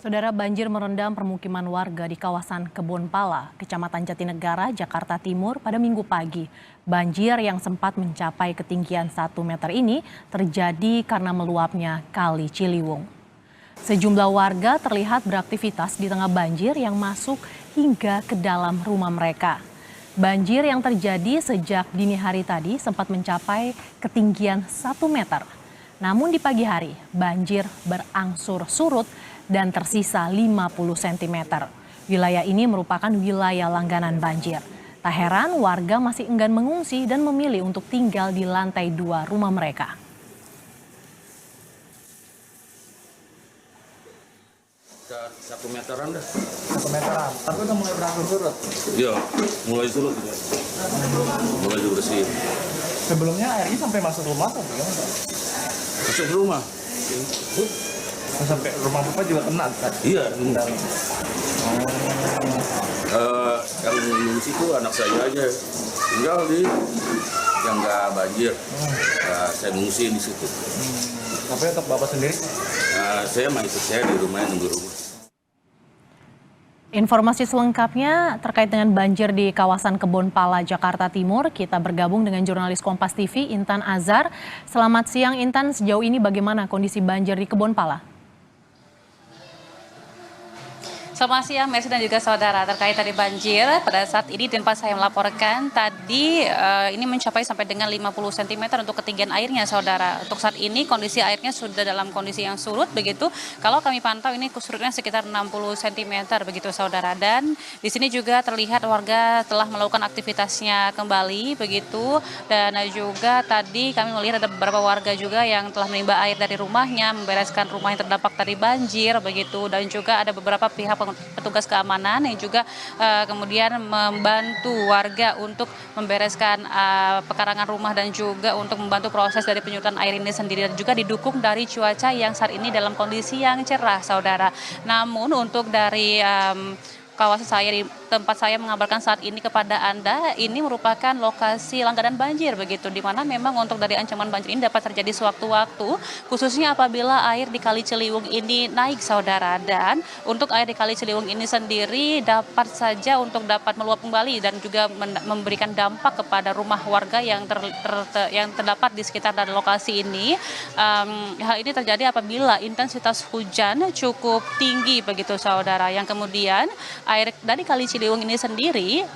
Saudara, banjir merendam permukiman warga di kawasan Kebon Pala, Kecamatan Jatinegara, Jakarta Timur pada Minggu pagi. Banjir yang sempat mencapai ketinggian 1 meter ini terjadi karena meluapnya Kali Ciliwung. Sejumlah warga terlihat beraktivitas di tengah banjir yang masuk hingga ke dalam rumah mereka. Banjir yang terjadi sejak dini hari tadi sempat mencapai ketinggian 1 meter. Namun di pagi hari, banjir berangsur surut dan tersisa 50 cm. Wilayah ini merupakan wilayah langganan banjir. Tak heran warga masih enggan mengungsi dan memilih untuk tinggal di lantai 2 rumah mereka. Udah 1 meteran dah. 1 meteran, tapi udah mulai berangsur surut. Iya, mulai surut juga. Mulai dibersihin. Sebelumnya airnya sampai masuk rumah atau gimana? Masuk rumah. Sampai rumah Bapak juga kena kan? Iya. Yang mengungsi itu anak saya aja. Tinggal di yang nggak banjir. Saya mengungsi di situ. Tapi untuk Bapak sendiri? Saya mah ikut saya di rumahnya nunggu rumah. Informasi selengkapnya terkait dengan banjir di kawasan Kebon Pala, Jakarta Timur, kita bergabung dengan jurnalis Kompas TV, Intan Azhar. Selamat siang Intan, sejauh ini bagaimana kondisi banjir di Kebon Pala? Selamat siang, Mercy dan juga saudara. Terkait tadi banjir, pada saat ini tempat saya melaporkan tadi ini mencapai sampai dengan 50 cm untuk ketinggian airnya, saudara. Untuk saat ini kondisi airnya sudah dalam kondisi yang surut, begitu. Kalau kami pantau ini surutnya sekitar 60 cm, begitu saudara. Dan di sini juga terlihat warga telah melakukan aktivitasnya kembali, begitu. Dan juga tadi kami melihat ada beberapa warga juga yang telah menimba air dari rumahnya, membereskan rumah yang terdampak dari banjir, begitu. Dan juga ada beberapa pihak petugas keamanan yang juga kemudian membantu warga untuk membereskan pekarangan rumah dan juga untuk membantu proses dari penyurutan air ini sendiri, dan juga didukung dari cuaca yang saat ini dalam kondisi yang cerah, saudara. Namun untuk dari kawasan saya, di tempat saya mengabarkan saat ini kepada Anda, ini merupakan lokasi langganan banjir, begitu, di mana memang untuk dari ancaman banjir ini dapat terjadi sewaktu-waktu, khususnya apabila air di Kali Ciliwung ini naik, saudara. Dan untuk air di Kali Ciliwung ini sendiri dapat saja untuk dapat meluap kembali dan juga memberikan dampak kepada rumah warga yang terdapat di sekitar dari lokasi ini. Hal ini terjadi apabila intensitas hujan cukup tinggi, begitu saudara, yang kemudian air dari Kali Ciliwung ini sendiri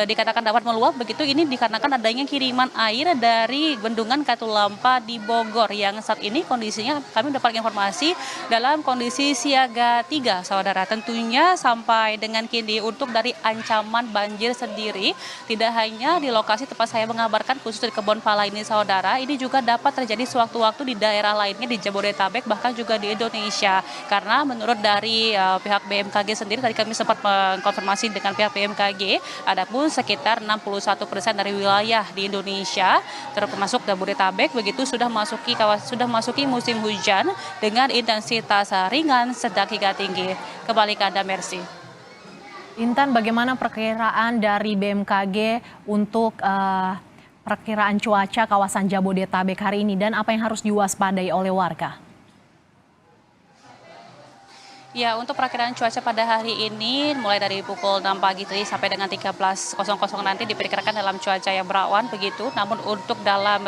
dikatakan dapat meluap, begitu. Ini dikarenakan adanya kiriman air dari Bendungan Katulampa di Bogor yang saat ini kondisinya kami dapat informasi dalam kondisi siaga 3, saudara. Tentunya sampai dengan kini untuk dari ancaman banjir sendiri tidak hanya di lokasi tempat saya mengabarkan khusus di Kebon Pala ini, saudara, ini juga dapat terjadi sewaktu-waktu di daerah lainnya di Jabodetabek, bahkan juga di Indonesia. Karena menurut dari pihak BMKG sendiri, tadi kami sempat konfirmasi dengan pihak BMKG, adapun sekitar 61% dari wilayah di Indonesia termasuk Jabodetabek, begitu, sudah masuki musim hujan dengan intensitas ringan, sedang hingga tinggi. Kembali ke Anda, Mercy. Intan, bagaimana perkiraan dari BMKG untuk perkiraan cuaca kawasan Jabodetabek hari ini dan apa yang harus diwaspadai oleh warga? Ya, untuk perakiraan cuaca pada hari ini mulai dari pukul 6 pagi tadi sampai dengan 13.00 nanti diperkirakan dalam cuaca yang berawan, begitu. Namun untuk dalam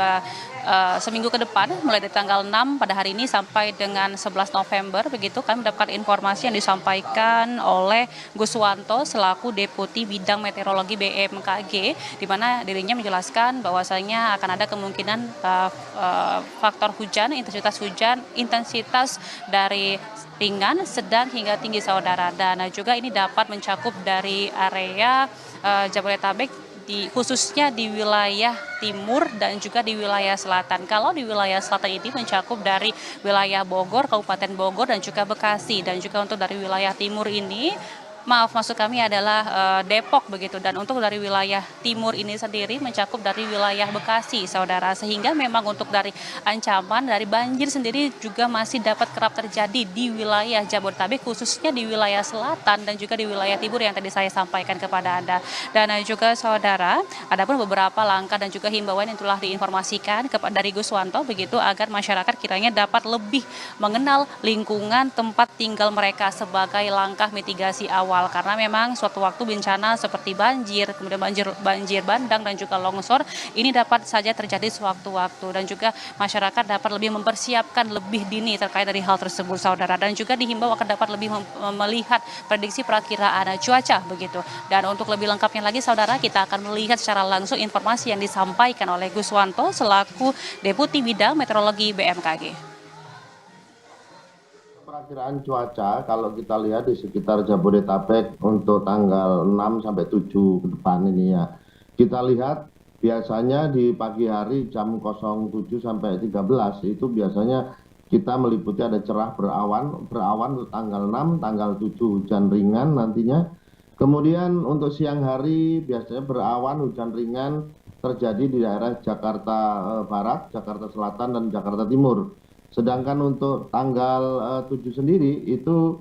seminggu ke depan mulai dari tanggal 6 pada hari ini sampai dengan 11 November, begitu, kami mendapatkan informasi yang disampaikan oleh Gus Wanto selaku Deputi Bidang Meteorologi BMKG, di mana dirinya menjelaskan bahwasanya akan ada kemungkinan faktor hujan, intensitas dari ringan, sedang hingga tinggi, saudara. Dan juga ini dapat mencakup dari area Jabodetabek, khususnya di wilayah timur dan juga di wilayah selatan. Kalau di wilayah selatan ini mencakup dari wilayah Bogor, Kabupaten Bogor dan juga Bekasi. Dan juga untuk dari wilayah timur ini Maaf, maksud kami adalah Depok begitu. Dan untuk dari wilayah timur ini sendiri mencakup dari wilayah Bekasi, saudara. Sehingga memang untuk dari ancaman dari banjir sendiri juga masih dapat kerap terjadi di wilayah Jabodetabek, khususnya di wilayah selatan dan juga di wilayah timur yang tadi saya sampaikan kepada Anda. Dan juga saudara, ada pun beberapa langkah dan juga himbauan yang telah diinformasikan dari Guswanto begitu agar masyarakat kiranya dapat lebih mengenal lingkungan tempat tinggal mereka sebagai langkah mitigasi awal. Karena memang suatu waktu bencana seperti banjir, kemudian banjir bandang dan juga longsor ini dapat saja terjadi sewaktu-waktu, dan juga masyarakat dapat lebih mempersiapkan lebih dini terkait dari hal tersebut, saudara. Dan juga dihimbau akan dapat lebih melihat prediksi perakiraan cuaca begitu. Dan untuk lebih lengkapnya lagi, saudara, kita akan melihat secara langsung informasi yang disampaikan oleh Guswanto selaku Deputi Bidang Meteorologi BMKG. Perakiraan cuaca kalau kita lihat di sekitar Jabodetabek untuk tanggal 6 sampai 7 ke depan ini ya. Kita lihat biasanya di pagi hari jam 07 sampai 13 itu biasanya kita meliputi ada cerah berawan untuk tanggal 6, tanggal 7 hujan ringan nantinya. Kemudian untuk siang hari biasanya berawan hujan ringan terjadi di daerah Jakarta Barat, Jakarta Selatan dan Jakarta Timur. Sedangkan untuk tanggal 7 sendiri itu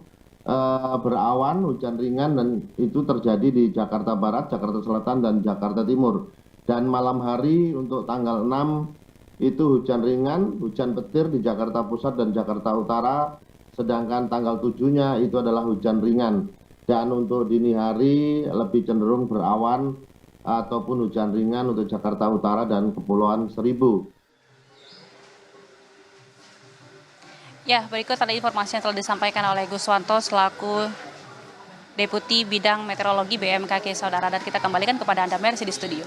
berawan hujan ringan dan itu terjadi di Jakarta Barat, Jakarta Selatan dan Jakarta Timur. Dan malam hari untuk tanggal 6 itu hujan ringan, hujan petir di Jakarta Pusat dan Jakarta Utara. Sedangkan tanggal 7-nya itu adalah hujan ringan. Dan untuk dini hari lebih cenderung berawan ataupun hujan ringan untuk Jakarta Utara dan Kepulauan Seribu. Ya, berikut ada informasi yang telah disampaikan oleh Guswanto selaku Deputi Bidang Meteorologi BMKG, saudara. Dan kita kembalikan kepada Anda, Mercy, di studio.